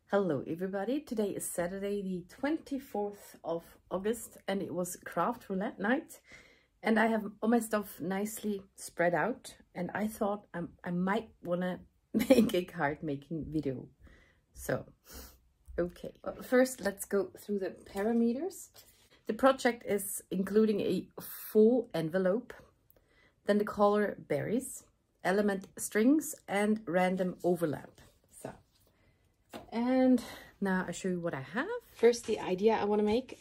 Hello everybody, today is Saturday the 24th of August and it was craft roulette night and I have all my stuff nicely spread out and I thought I might want to make a card making video. So, okay. But first let's go through the parameters. The project is including a full envelope, then the color berries, element strings and random overlap. And now I'll show you what I have. First, the idea I want to make.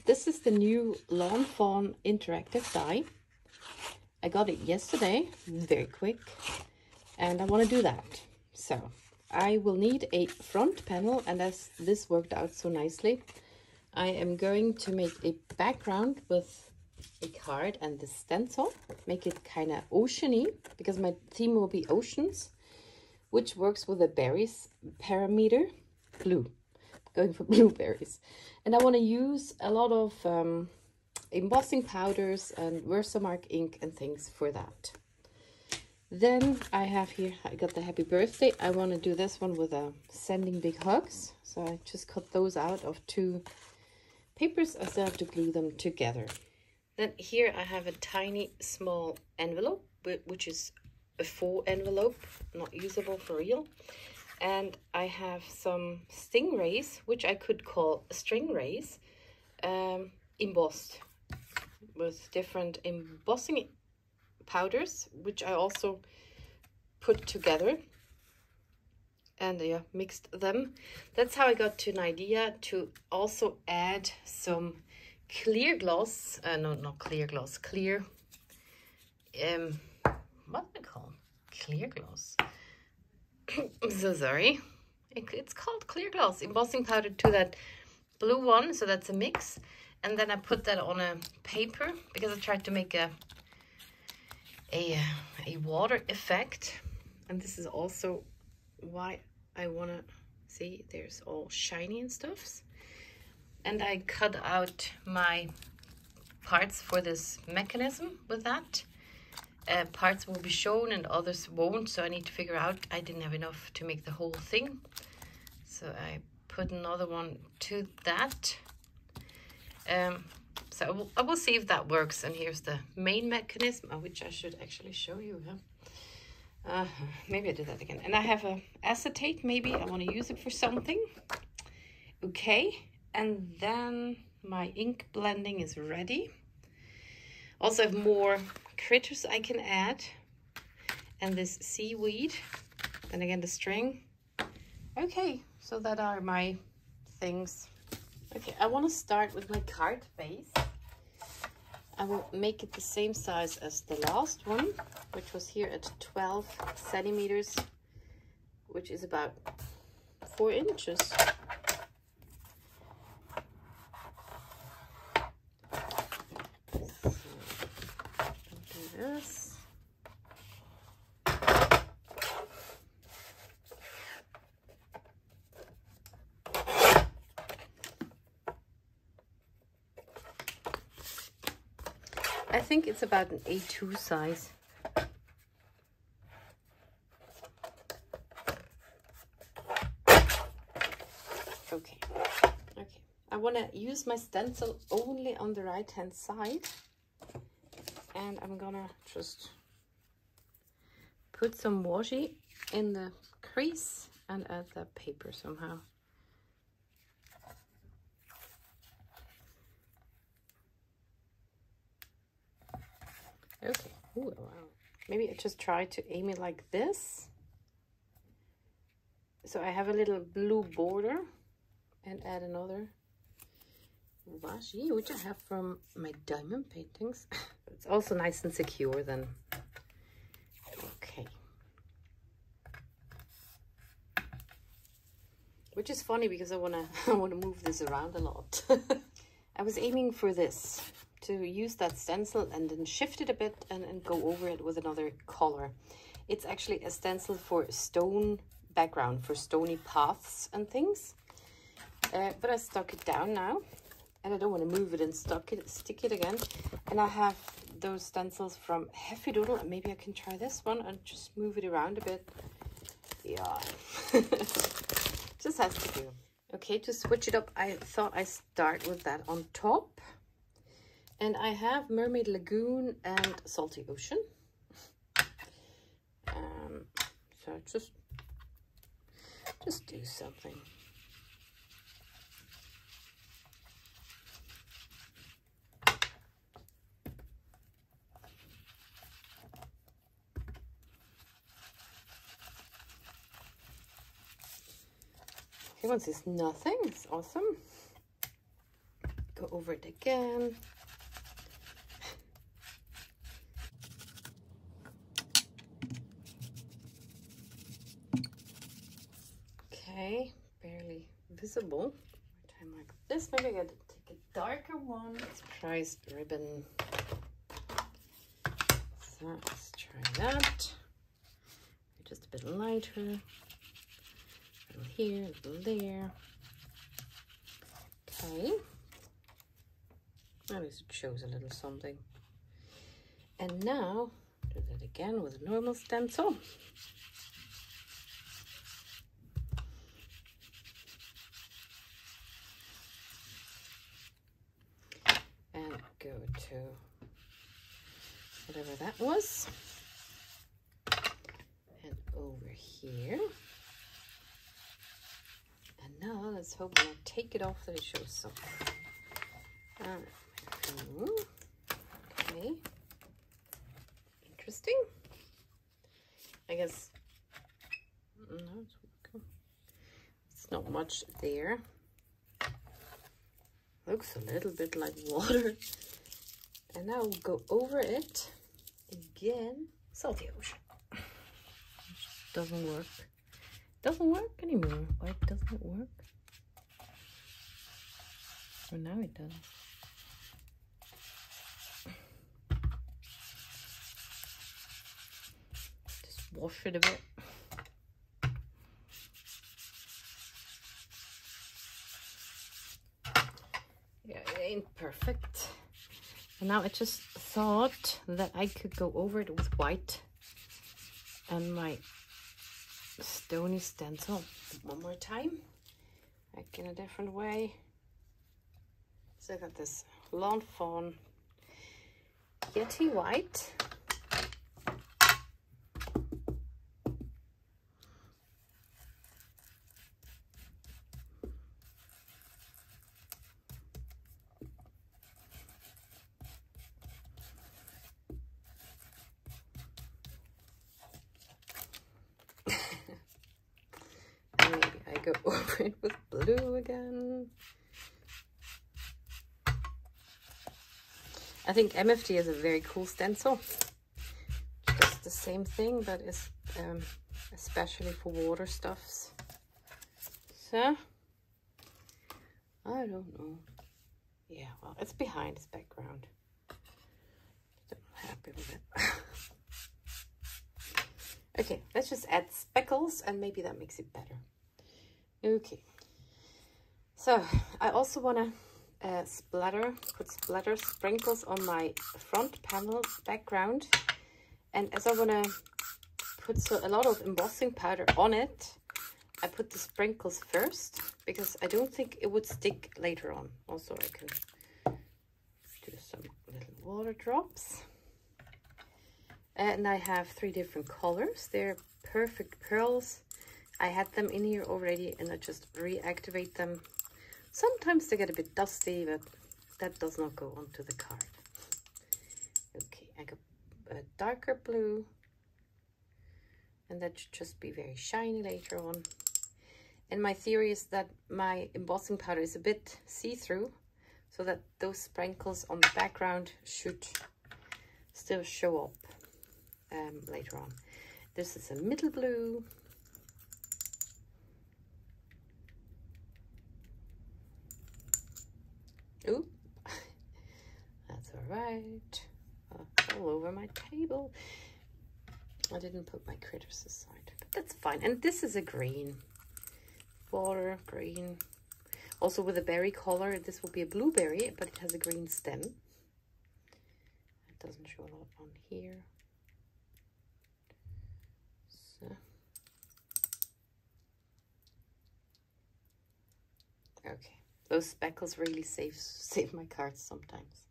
This is the new Lawn Fawn interactive die. I got it yesterday, very quick, and I want to do that. So I will need a front panel, and as this worked out so nicely, I am going to make a background with a card and the stencil, make it kind of oceany, because my theme will be oceans, which works with the berries parameter, blue, going for blueberries. And I want to use a lot of embossing powders and Versamark ink and things for that. Then I have here, I got the happy birthday. I want to do this one with a sending big hugs. So I just cut those out of 2 papers. I still have to glue them together. Then here I have a tiny small envelope, which is a full envelope, not usable for real. And I have some stingrays, which I could call string rays, embossed with different embossing powders, which I also put together and mixed them. That's how I got to an idea to also add some clear gloss, no, not clear gloss, clear, what do I call clear gloss? I'm so sorry. It's called clear gloss embossing powder to that blue one, so that's a mix. And then I put that on a paper because I tried to make a water effect. And this is also why I want to see there's all shiny and stuffs. And I cut out my parts for this mechanism with that. Parts will be shown and others won't, so I need to figure out. I didn't have enough to make the whole thing, so I put another one to that. So I will see if that works. And here's the main mechanism, which I should actually show you. Maybe I did that again. And I have a acetate, maybe I want to use it for something. Okay, and then my ink blending is ready. Also have more critters I can add, and this seaweed, and again the string. Okay, so that are my things. Okay, I want to start with my card base. I will make it the same size as the last one, which was here at 12 centimeters, which is about 4 inches. This. I think it's about an A2 size. Okay. I want to use my stencil only on the right hand side. And I'm gonna just put some washi in the crease and add the paper somehow. Okay. Ooh, wow. Maybe I just try to aim it like this. So I have a little blue border and add another washi, which I have from my diamond paintings. It's also nice and secure then. Okay. Which is funny because I wanna move this around a lot. I was aiming for this, to use that stencil and then shift it a bit and go over it with another color. It's actually a stencil for stone background, for stony paths and things. But I stuck it down now. And I don't want to move it and stick it again. And I have those stencils from Heffy Doodle, and maybe I can try this one and just move it around a bit. Yeah. Just has to do. Okay, to switch it up, I thought I start with that on top. And I have Mermaid Lagoon and Salty Ocean. So just do something. Okay, once it's nothing, it's awesome. Go over it again. Okay, barely visible. Time like this. Maybe I gotta take a darker one. Let's try ribbon. So let's try that. Just a bit lighter. A little here, a little there. Okay. At least it shows a little something. And now do that again with a normal stencil. And go to whatever that was. And over here. And now let's hope when I take it off that it shows something. Okay. Interesting. I guess no, it's not much there. Looks a little bit like water. And now we'll go over it again. Salty Ocean. Which doesn't work. Doesn't work anymore. Why doesn't it work? Well, now it does. Just wash it a bit. Yeah, it ain't perfect. And now I just thought that I could go over it with white and my stony stencil one more time, like in a different way. So I got this Lawn Fawn Yeti white. Maybe I go over it with blue again. I think MFD is a very cool stencil. Just the same thing, but it's especially for water stuffs. So, I don't know. Yeah, well, it's behind its background. I'm happy with it. Okay, let's just add speckles and maybe that makes it better. Okay. So, I also want to put splatter sprinkles on my front panel background, and as I want to put a lot of embossing powder on it, I put the sprinkles first because I don't think it would stick later on. Also, I can do some little water drops, and I have 3 different colors. They're Perfect Pearls. I had them in here already and I just reactivate them. Sometimes they get a bit dusty, but that does not go onto the card. Okay, I got a darker blue, and that should just be very shiny later on. And my theory is that my embossing powder is a bit see-through, so that those sprinkles on the background should still show up later on. This is a middle blue. Ooh, that's all right. All over my table. I didn't put my critters aside, but that's fine. And this is a green, water green. Also with a berry color, this will be a blueberry, but it has a green stem. It doesn't show a lot on here. So. Okay, those speckles really save my cards sometimes.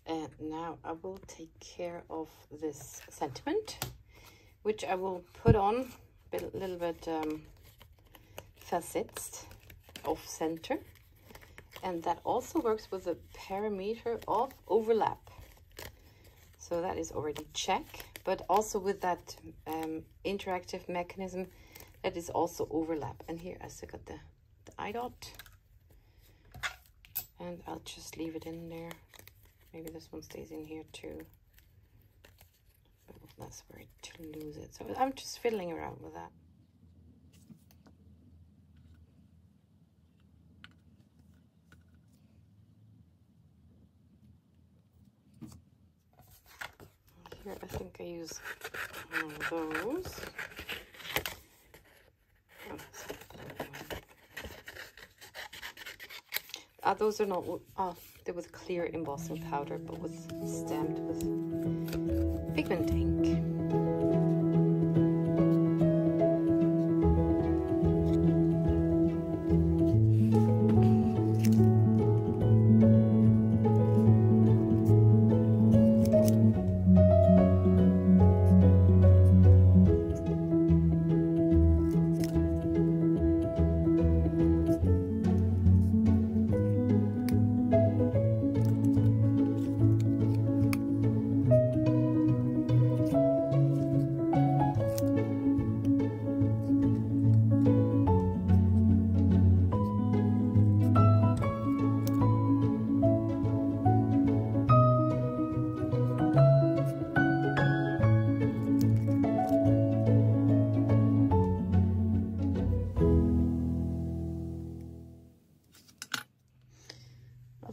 And now I will take care of this sentiment, which I will put on a little bit facets off center. And that also works with the parameter of overlap. So that is already check, but also with that interactive mechanism, that is also overlap. And here I still got the eye dot, and I'll just leave it in there. Maybe this one stays in here too. But that's where to lose it. So I'm just fiddling around with that. Here I think I use one of those. Those are not, they were clear embossing powder, but was stamped with pigment ink.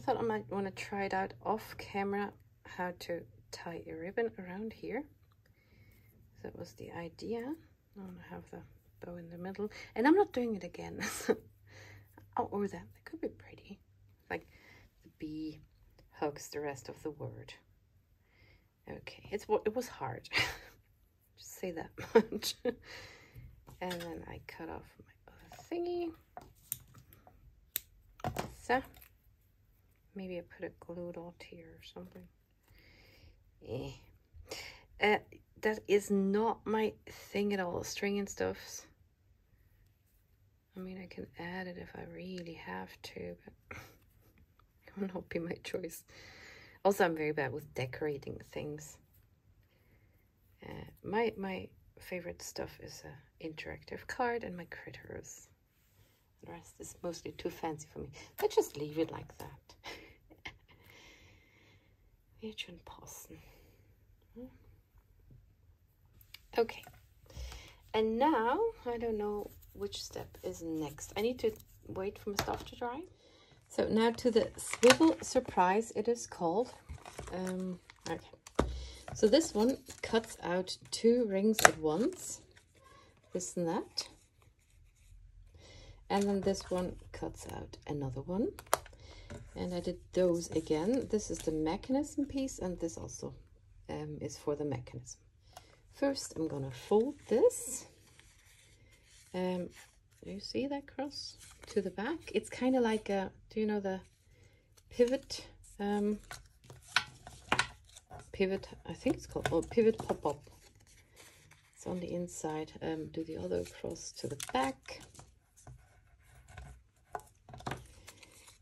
I might want to try it out off camera, how to tie a ribbon around here. That was the idea. I want to have the bow in the middle, and I'm not doing it again. Oh, or that could be pretty, like the bee hugs the rest of the word. Okay, it was hard. Just say that much. And then I cut off my other thingy. So maybe I put a glue dot here or something. That is not my thing at all, string and stuffs. I mean, I can add it if I really have to, but it will not be my choice. Also, I'm very bad with decorating things. My favorite stuff is an interactive card and my critters. The rest is mostly too fancy for me. Let's just leave it like that. Okay, and now I don't know which step is next. I need to wait for my stuff to dry. So now to the Swivel Surprise, it is called. Okay, so this one cuts out 2 rings at once, this and that, and then this one cuts out another one. And I did those again. This is the mechanism piece, and this also is for the mechanism. First, I'm gonna fold this. Do you see that cross to the back? It's kind of like a, do you know the pivot? Pivot, I think it's called, oh, pivot pop-up. It's on the inside. Do the other cross to the back.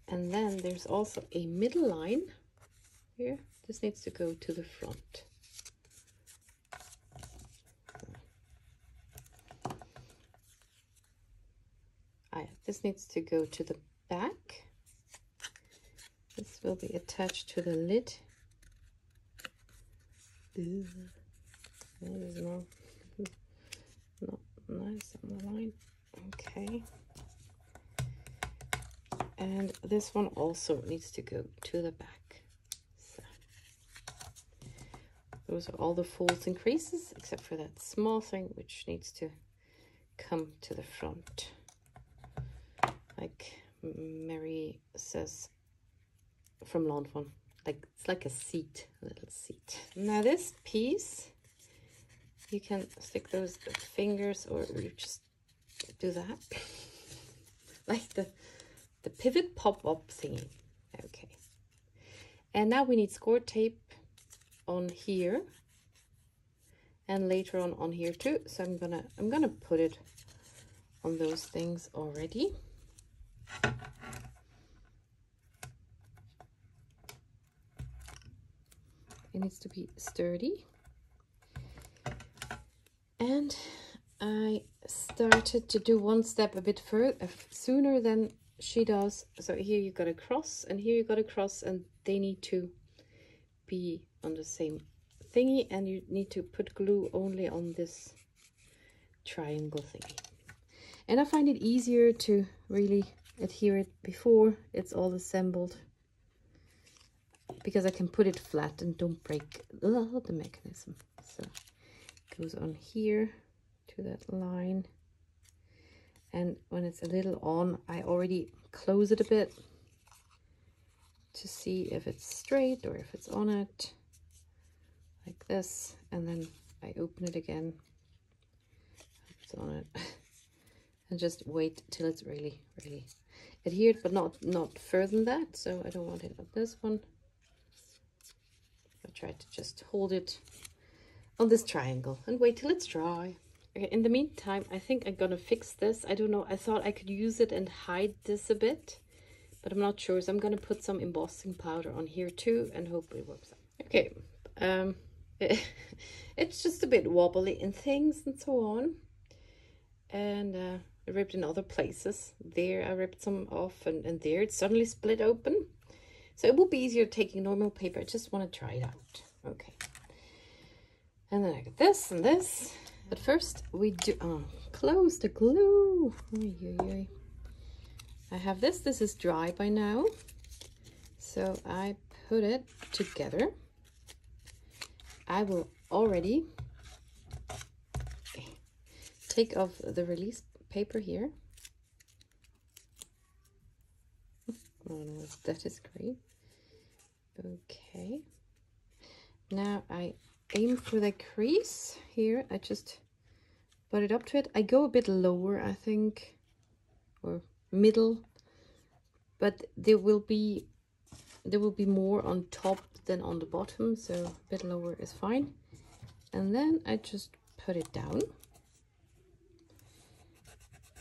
And then there's also a middle line here. This needs to go to the front. This needs to go to the back. This will be attached to the lid. That is not nice on the line. Okay. And this one also needs to go to the back. So those are all the folds and creases, except for that small thing which needs to come to the front. Like Mary says from Lawn Fawn, like it's like a seat, a little seat. Now this piece, you can stick those fingers, or you just do that. like the pivot pop-up thingy. Okay. And now we need score tape on here. And later on here too. So I'm gonna put it on those things already. It needs to be sturdy. And I started to do one step a bit further sooner than she does. So here you got a cross and here you got a cross, and they need to be on the same thingy, and you need to put glue only on this triangle thingy. And I find it easier to really adhere it before it's all assembled, because I can put it flat and don't break the mechanism. So it goes on here to that line, and when it's a little on, I already close it a bit to see if it's straight or if it's on it, like this, and then I open it again, it's on it, and just wait till it's really adhered, but not further than that. So I don't want it on this one. I try to just hold it on this triangle and wait till it's dry. Okay, in the meantime, I think I'm gonna fix this. I don't know, I thought I could use it and hide this a bit, but I'm not sure. So I'm gonna put some embossing powder on here too and hope it works out. Okay, it's just a bit wobbly in things and so on. And I ripped in other places. There I ripped some off, and there it suddenly split open. So it will be easier taking normal paper. I just want to try it out. Okay. And then I got this and this. But first we do close the glue. I have this. This is dry by now. So I put it together. I will already take off the release paper here. Oh no, that is great. Okay. Now I aim for the crease here. I just put it up to it. I go a bit lower, I think, or middle, but there will be more on top than on the bottom, so a bit lower is fine. And then I just put it down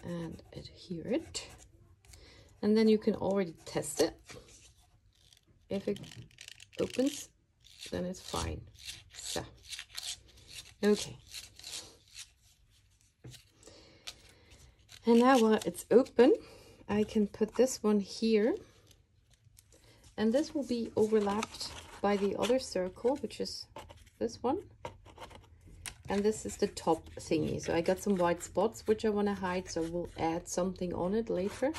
and adhere it, and then you can already test it. If it opens, then it's fine. So okay, and now while it's open, I can put this one here, and this will be overlapped by the other circle, which is this one. And this is the top thingy. So I got some white spots which I want to hide, so we'll add something on it later.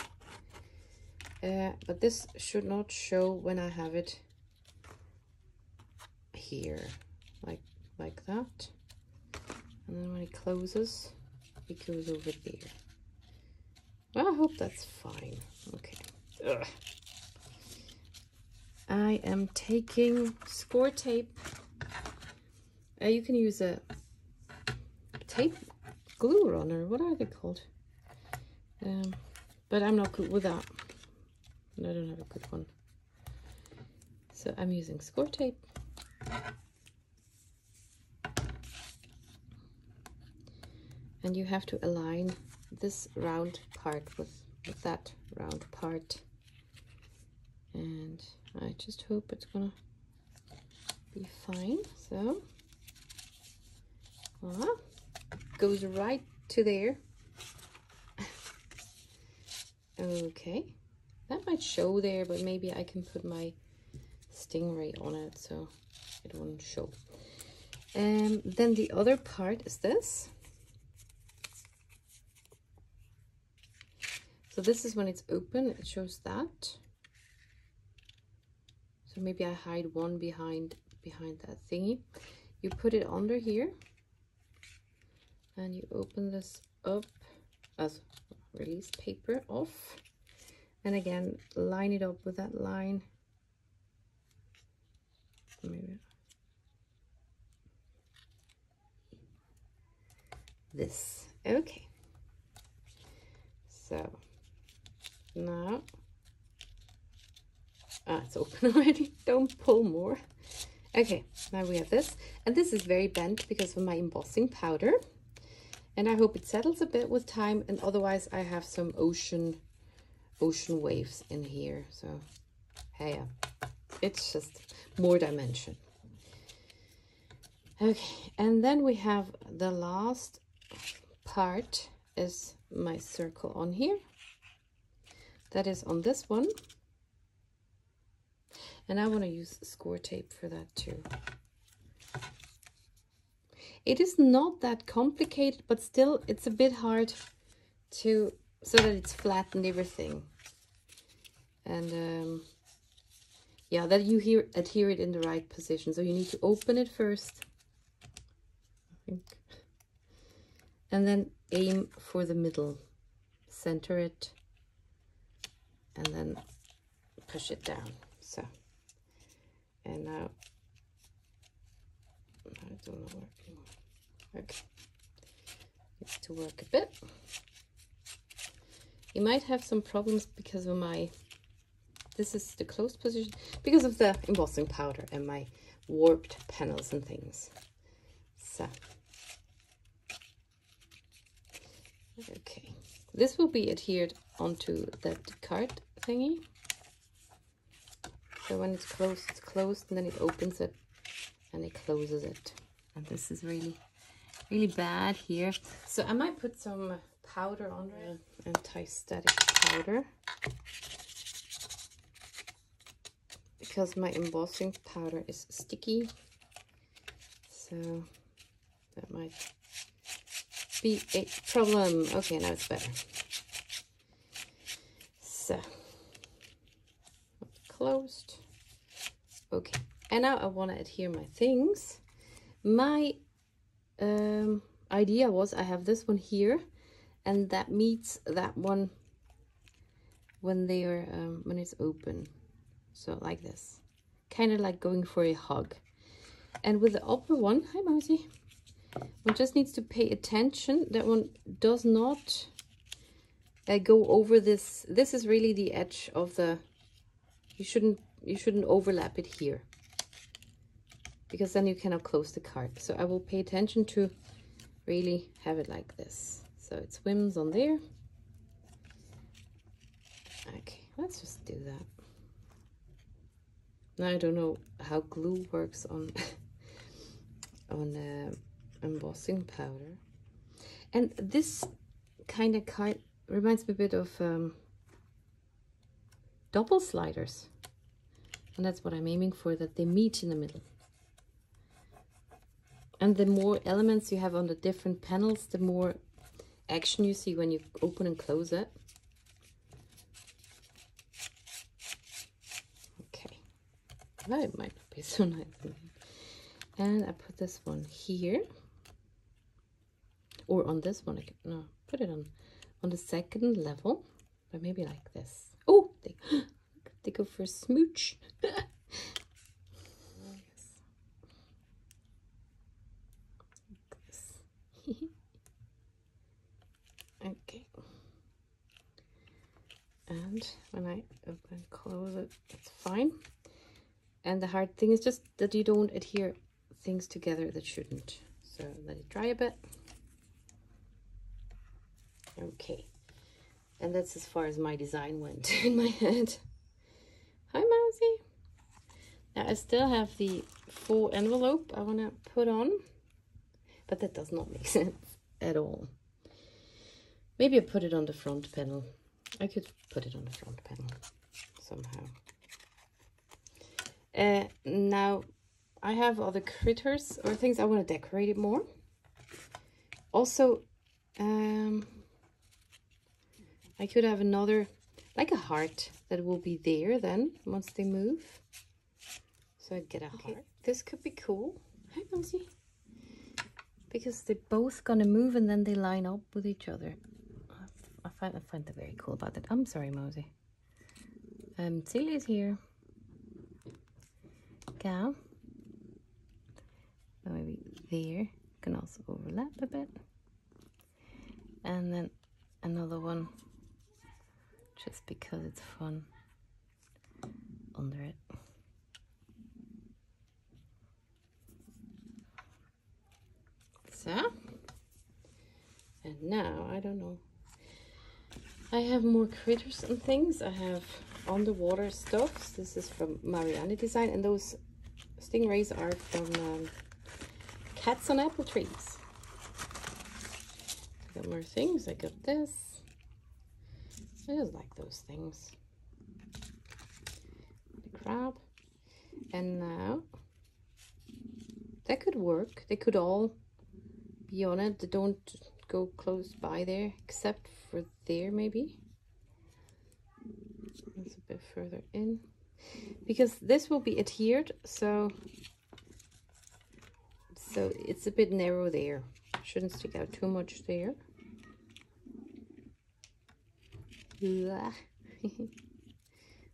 But this should not show when I have it here, like that. And then when it closes, it goes over there. Well, I hope that's fine. Okay. Ugh. I am taking score tape. You can use a tape glue runner. What are they called? But I'm not good with that. I don't have a good one. So I'm using score tape. And you have to align this round part with that round part. And I just hope it's gonna be fine. So voila, goes right to there. Okay, that might show there, but maybe I can put my stingray on it so it won't show. And then the other part is this. So this is when it's open, it shows that. So maybe I hide one behind that thingy. You put it under here and you open this up as release paper off, and again line it up with that line. Maybe this. Okay, so Now, it's open already. Don't pull more. Okay, now we have this, and this is very bent because of my embossing powder, and I hope it settles a bit with time, and otherwise I have some ocean waves in here, so hey, it's just more dimension. Okay, and then we have the last part is my circle on here. That is on this one. And I want to use score tape for that too. It is not that complicated, but still it's a bit hard to, so that it's flat and everything. And yeah, that you adhere it in the right position. So you need to open it first, I think. And then aim for the middle. Center it. And then push it down. So. And now, I don't know working. Okay, needs to work a bit. You might have some problems because of my, this is the closed position, because of the embossing powder and my warped panels and things. So, okay, this will be adhered onto that card thingy. So when it's closed, and then it opens it and it closes it. And this is really, really bad here. So I might put some powder on it, anti-static powder, because my embossing powder is sticky. So that might be a problem. Okay, now it's better. So. Closed. Okay, and now I want to adhere my things. My idea was I have this one here, and that meets that one when they are when it's open. So like this, kind of like going for a hug. And with the upper one, hi Mousy, one just needs to pay attention that one does not go over this. This is really the edge of the. You shouldn't overlap it here, because then you cannot close the card. So I will pay attention to really have it like this. So it swims on there. Okay, let's just do that. Now I don't know how glue works on on embossing powder. And this kind of card reminds me a bit of double sliders, and that's what I'm aiming for, that they meet in the middle. And the more elements you have on the different panels, the more action you see when you open and close it. Okay, that might not be so nice. And I put this one here, or on this one. I can, no, put it on the second level, but maybe like this. Oh, they go for a smooch. Okay. And when I open and close it, it's fine. And the hard thing is just that you don't adhere things together that shouldn't. So let it dry a bit. Okay. And that's as far as my design went in my head. Hi, Mousy. Now I still have the full envelope I want to put on, but that does not make sense at all. Maybe I put it on the front panel. I could put it on the front panel somehow. Now I have other critters or things I want to decorate it more. Also, I could have another, like a heart, that will be there then once they move. So I'd get a heart. This could be cool. Hi, Mosey. Because they're both gonna move and then they line up with each other. I find that very cool about that. I'm sorry, Mosey. Celia's here. Gal. Maybe there. Can also overlap a bit. And then another one just because it's fun under it. So, and now, I don't know, I have more critters and things. I have underwater stuffs. This is from Marianne Design, and those stingrays are from Cats on Apple Trees. I got more things. I got this. I just like those things. The crab. And now, that could work. They could all be on it. They don't go close by there, except for there maybe. That's a bit further in. Because this will be adhered, so it's a bit narrow there. Shouldn't stick out too much there.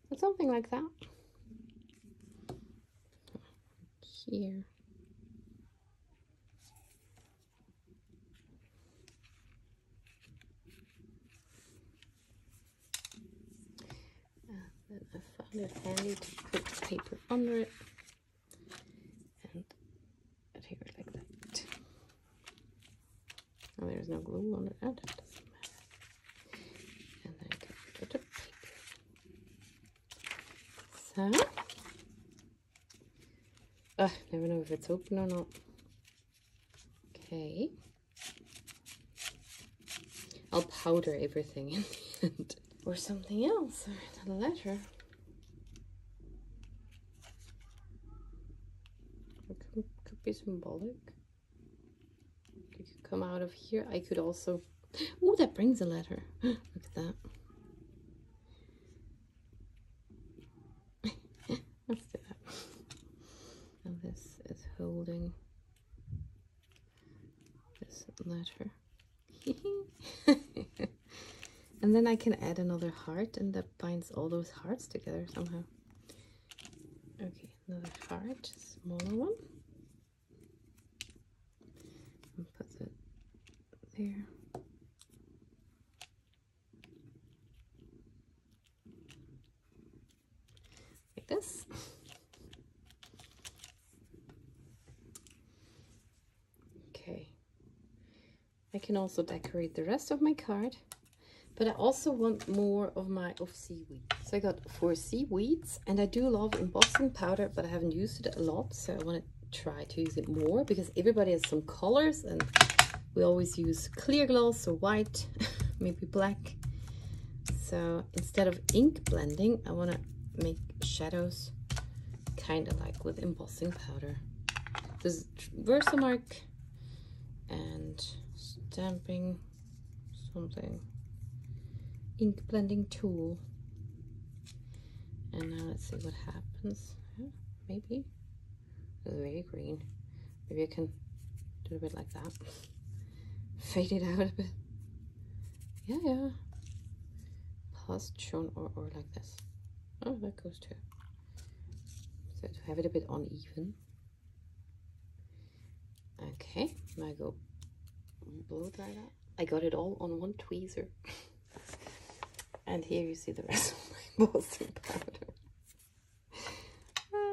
But something like that. Here. Then I found it handy to put paper under it and adhere it like that. Oh, there's no glue on it. That doesn't matter. And then I can put the paper. So, never know if it's open or not. Okay. I'll powder everything in the end. Or something else, or a letter. It could be symbolic. It could come out of here. I could also... Oh, that brings a letter. Look at that. Let's do that. And this is holding this letter. And then I can add another heart, and that binds all those hearts together somehow. Okay, another heart, smaller one. And put it there. Like this. Okay. I can also decorate the rest of my card. But I also want more of seaweed. So I got 4 seaweeds, and I do love embossing powder, but I haven't used it a lot, so I want to try to use it more because everybody has some colors, and we always use clear gloss or white, maybe black. So instead of ink blending, I want to make shadows kind of like with embossing powder. This is Versamark and stamping something. Ink blending tool. And now let's see what happens. Maybe it's very green. Maybe I can do a bit like that. Fade it out a bit. Yeah. Paused, shown, or like this. Oh, that goes too. So to have it a bit uneven. Okay, now I go blow dry that. I got it all on one tweezer. And here you see the rest of my embossing powder.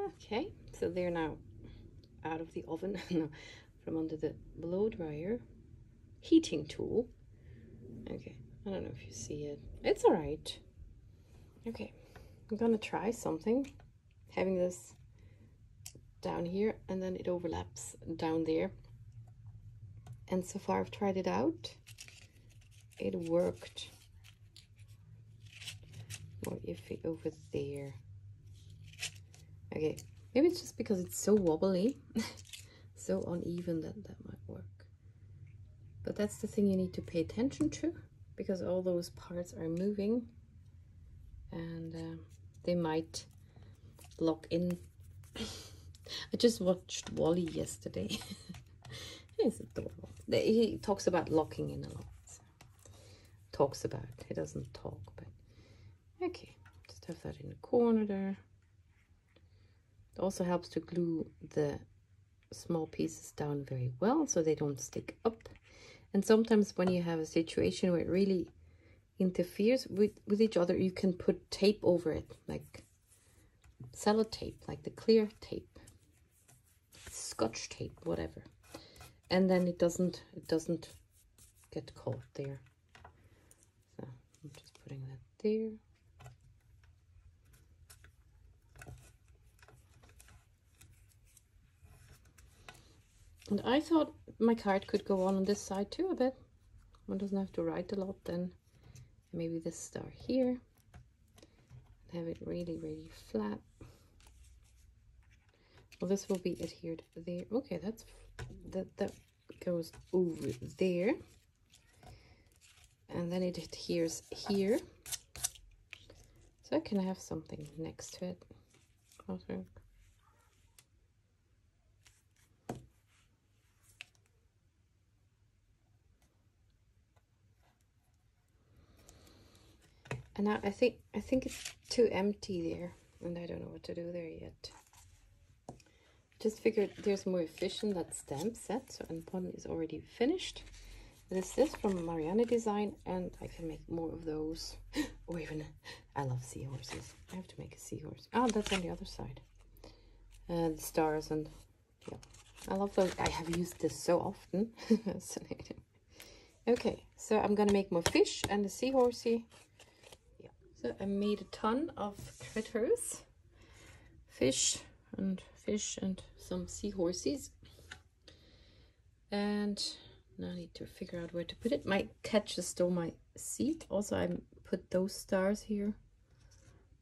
Okay, so they're now out of the oven, from under the blow dryer heating tool. Okay, I don't know if you see it. It's all right. Okay, I'm gonna try something. Having this down here, and then it overlaps down there. And so far I've tried it out. It worked. More iffy over there. Okay, maybe it's just because it's so wobbly, so uneven that might work. But that's the thing you need to pay attention to, because all those parts are moving, and they might lock in. I just watched Wall-E yesterday. He's adorable. He talks about locking in a lot. So. Talks about, he doesn't talk, but okay, just have that in the corner there. It also helps to glue the small pieces down very well so they don't stick up. And sometimes when you have a situation where it really interferes with each other, you can put tape over it, like sellotape, like the clear tape, scotch tape, whatever, and then it doesn't get caught there. So I'm just putting that there. And I thought my card could go on this side too a bit. One doesn't have to write a lot then. Maybe this star here. Have it really, really flat. Well, this will be adhered there. Okay, that goes over there. And then it adheres here. So I can have something next to it, I think. And now I think it's too empty there, and I don't know what to do there yet. Just figured there's more efficient that stamp set. So, and one is already finished. This is from Marianne Design, and I can make more of those. Or even, I love seahorses. I have to make a seahorse. Oh, that's on the other side. The stars and yeah, I love those. I have used this so often. Okay, so I'm gonna make more fish and a seahorsey. So I made a ton of critters, fish and some seahorses. And now I need to figure out where to put it. My cat just stole my seat. Also, I put those stars here.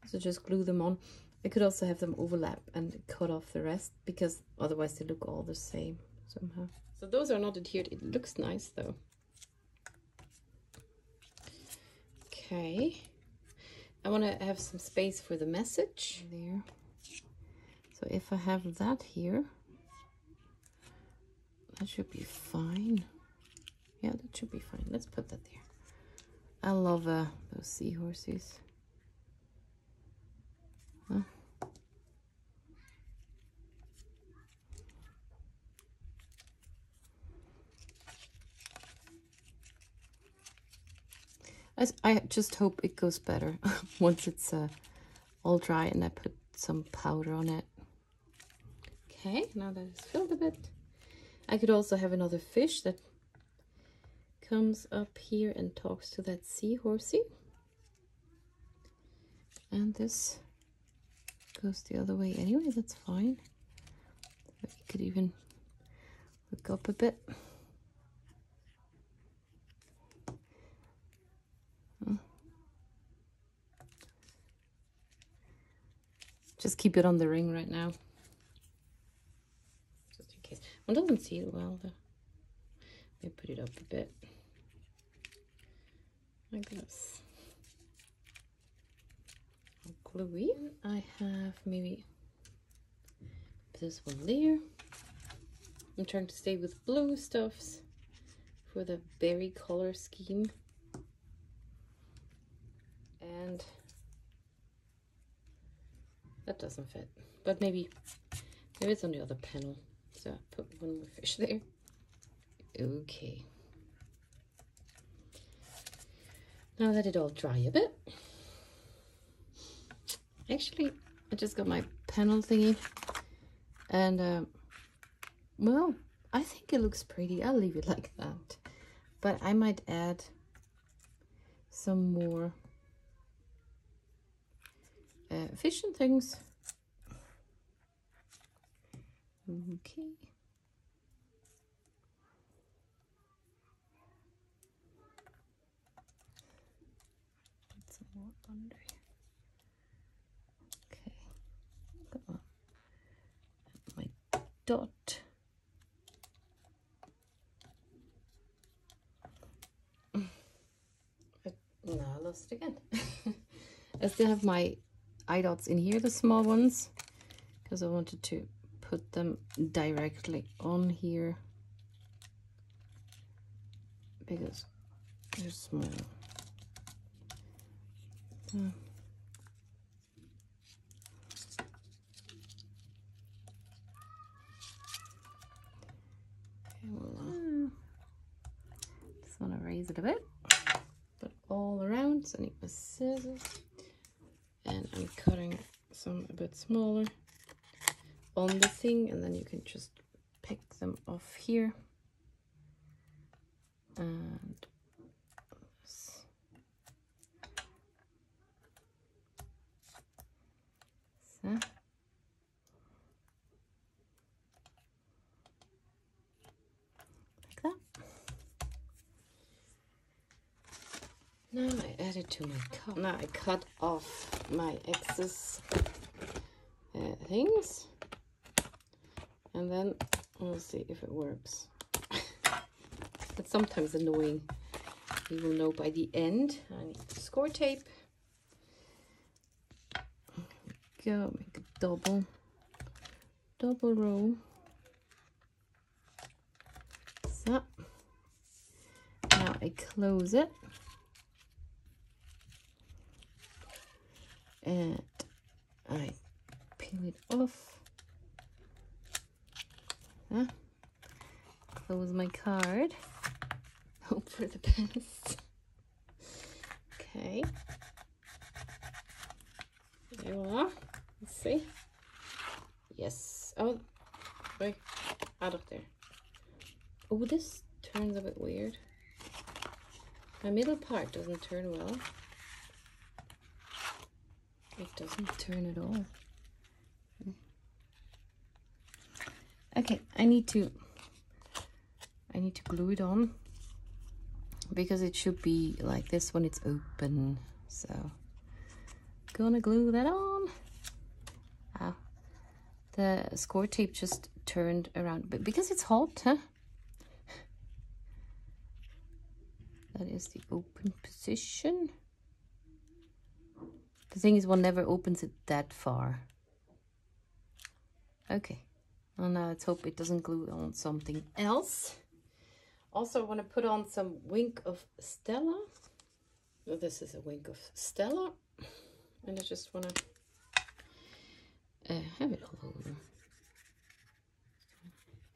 So just glue them on. I could also have them overlap and cut off the rest, because otherwise they look all the same somehow. So those are not adhered. It looks nice though. Okay. I want to have some space for the message there. So if I have that here, that should be fine. Yeah, that should be fine. Let's put that there. I love those seahorses. Huh? I just hope it goes better once it's all dry and I put some powder on it. Okay, now that it's filled a bit. I could also have another fish that comes up here and talks to that seahorsey. And this goes the other way anyway, that's fine. You could even look up a bit. Just keep it on the ring right now, just in case. One doesn't see it well though. Let me put it up a bit, like this. Gluey. I have maybe this one there. I'm trying to stay with blue stuffs for the berry color scheme. And that doesn't fit, but maybe it's on the other panel. So I put one more fish there. Okay. Now let it all dry a bit. Actually, I just got my panel thingy, and well, I think it looks pretty. I'll leave it like that, but I might add some more fish and things. Okay. Put some more under here. Okay. Come on. My dot. No, I lost it again. I still have my eye dots in here, the small ones, because I wanted to put them directly on here because they're small. Okay, voila. Just want to raise it a bit, but all around. So I need my scissors, and I'm cutting some a bit smaller on the thing, and then you can just pick them off here. And this. So. Like that. Now I add it to my cup. Now I cut off my excess things, and then we'll see if it works. It's sometimes annoying. You will know by the end. I need score tape. Go make a double row. So now I close it. And I peel it off. Close my card. Hope for the best. Okay. There we are. Let's see. Yes. Oh, wait. Out of there. Oh, this turns a bit weird. My middle part doesn't turn well. It doesn't turn at all. Okay, I need to glue it on, because it should be like this when it's open. So gonna glue that on. Ah, the score tape just turned around, but because it's hot, huh? That is the open position. The thing is, one never opens it that far. Okay. Well, now let's hope it doesn't glue on something else. Also, I want to put on some Wink of Stella. Well, this is a Wink of Stella. And I just want to have it all over. I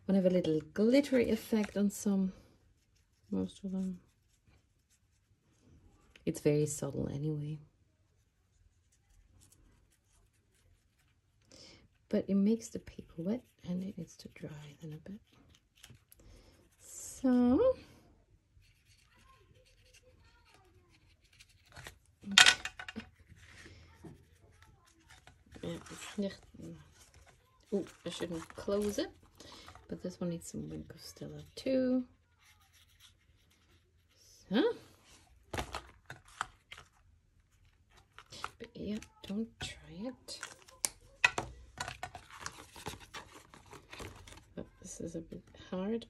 want to have a little glittery effect on most of them. It's very subtle anyway. But it makes the paper wet, and it needs to dry then a bit. So, yeah, oh, I shouldn't close it, but this one needs some Wink of Stella too. So, but yeah, don't try it. This is a bit hard.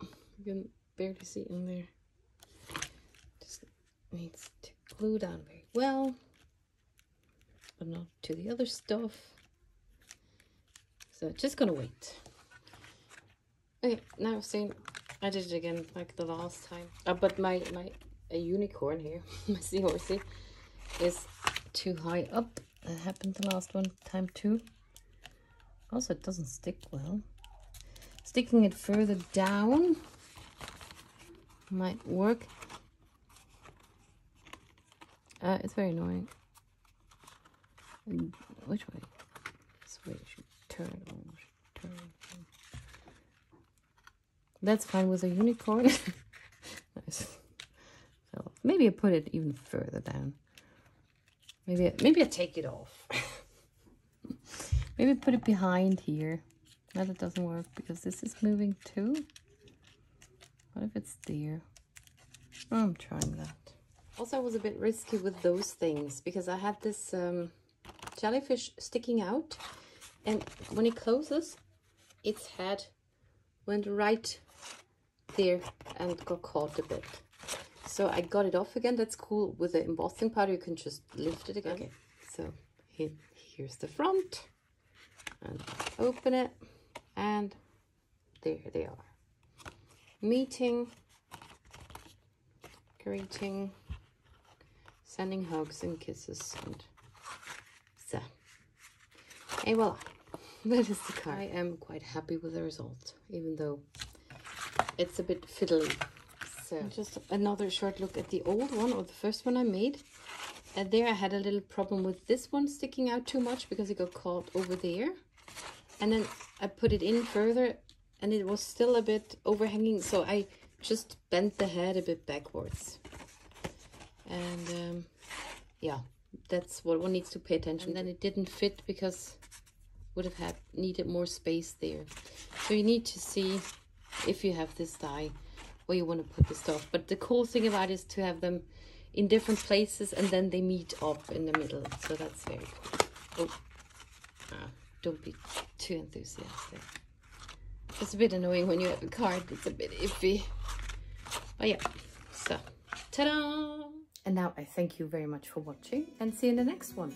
You can barely see in there. Just needs to glue down very well, but not to the other stuff. So just gonna wait. Okay, now I've seen I did it again like the last time. But my unicorn here, my seahorsey, is too high up. That happened the last one time too. Also, it doesn't stick well. Sticking it further down might work. It's very annoying. Which way? This way it should turn. That's fine with a unicorn. Nice. So maybe I put it even further down. Maybe I take it off. Maybe put it behind here. No, that doesn't work because this is moving too. What if it's there? Oh, I'm trying that. Also, I was a bit risky with those things because I had this jellyfish sticking out, and when it closes, its head went right there and got caught a bit. So I got it off again. That's cool. With the embossing powder, you can just lift it again. Okay, so here's the front, and open it. And there they are. Meeting, greeting, sending hugs and kisses, and so. And voila, that is the card. I am quite happy with the result, even though it's a bit fiddly. So just another short look at the old one, or the first one I made. And there I had a little problem with this one sticking out too much because it got caught over there. And then I put it in further and it was still a bit overhanging, so I just bent the head a bit backwards. And yeah, that's what one needs to pay attention. And then it didn't fit because would have needed more space there. So you need to see if you have this die where you want to put the stuff. But the cool thing about it is to have them in different places and then they meet up in the middle. So that's very cool. Oh, don't be too enthusiastic. It's a bit annoying when you have a card. It's a bit iffy. But yeah, so ta-da! And now I thank you very much for watching and see you in the next one.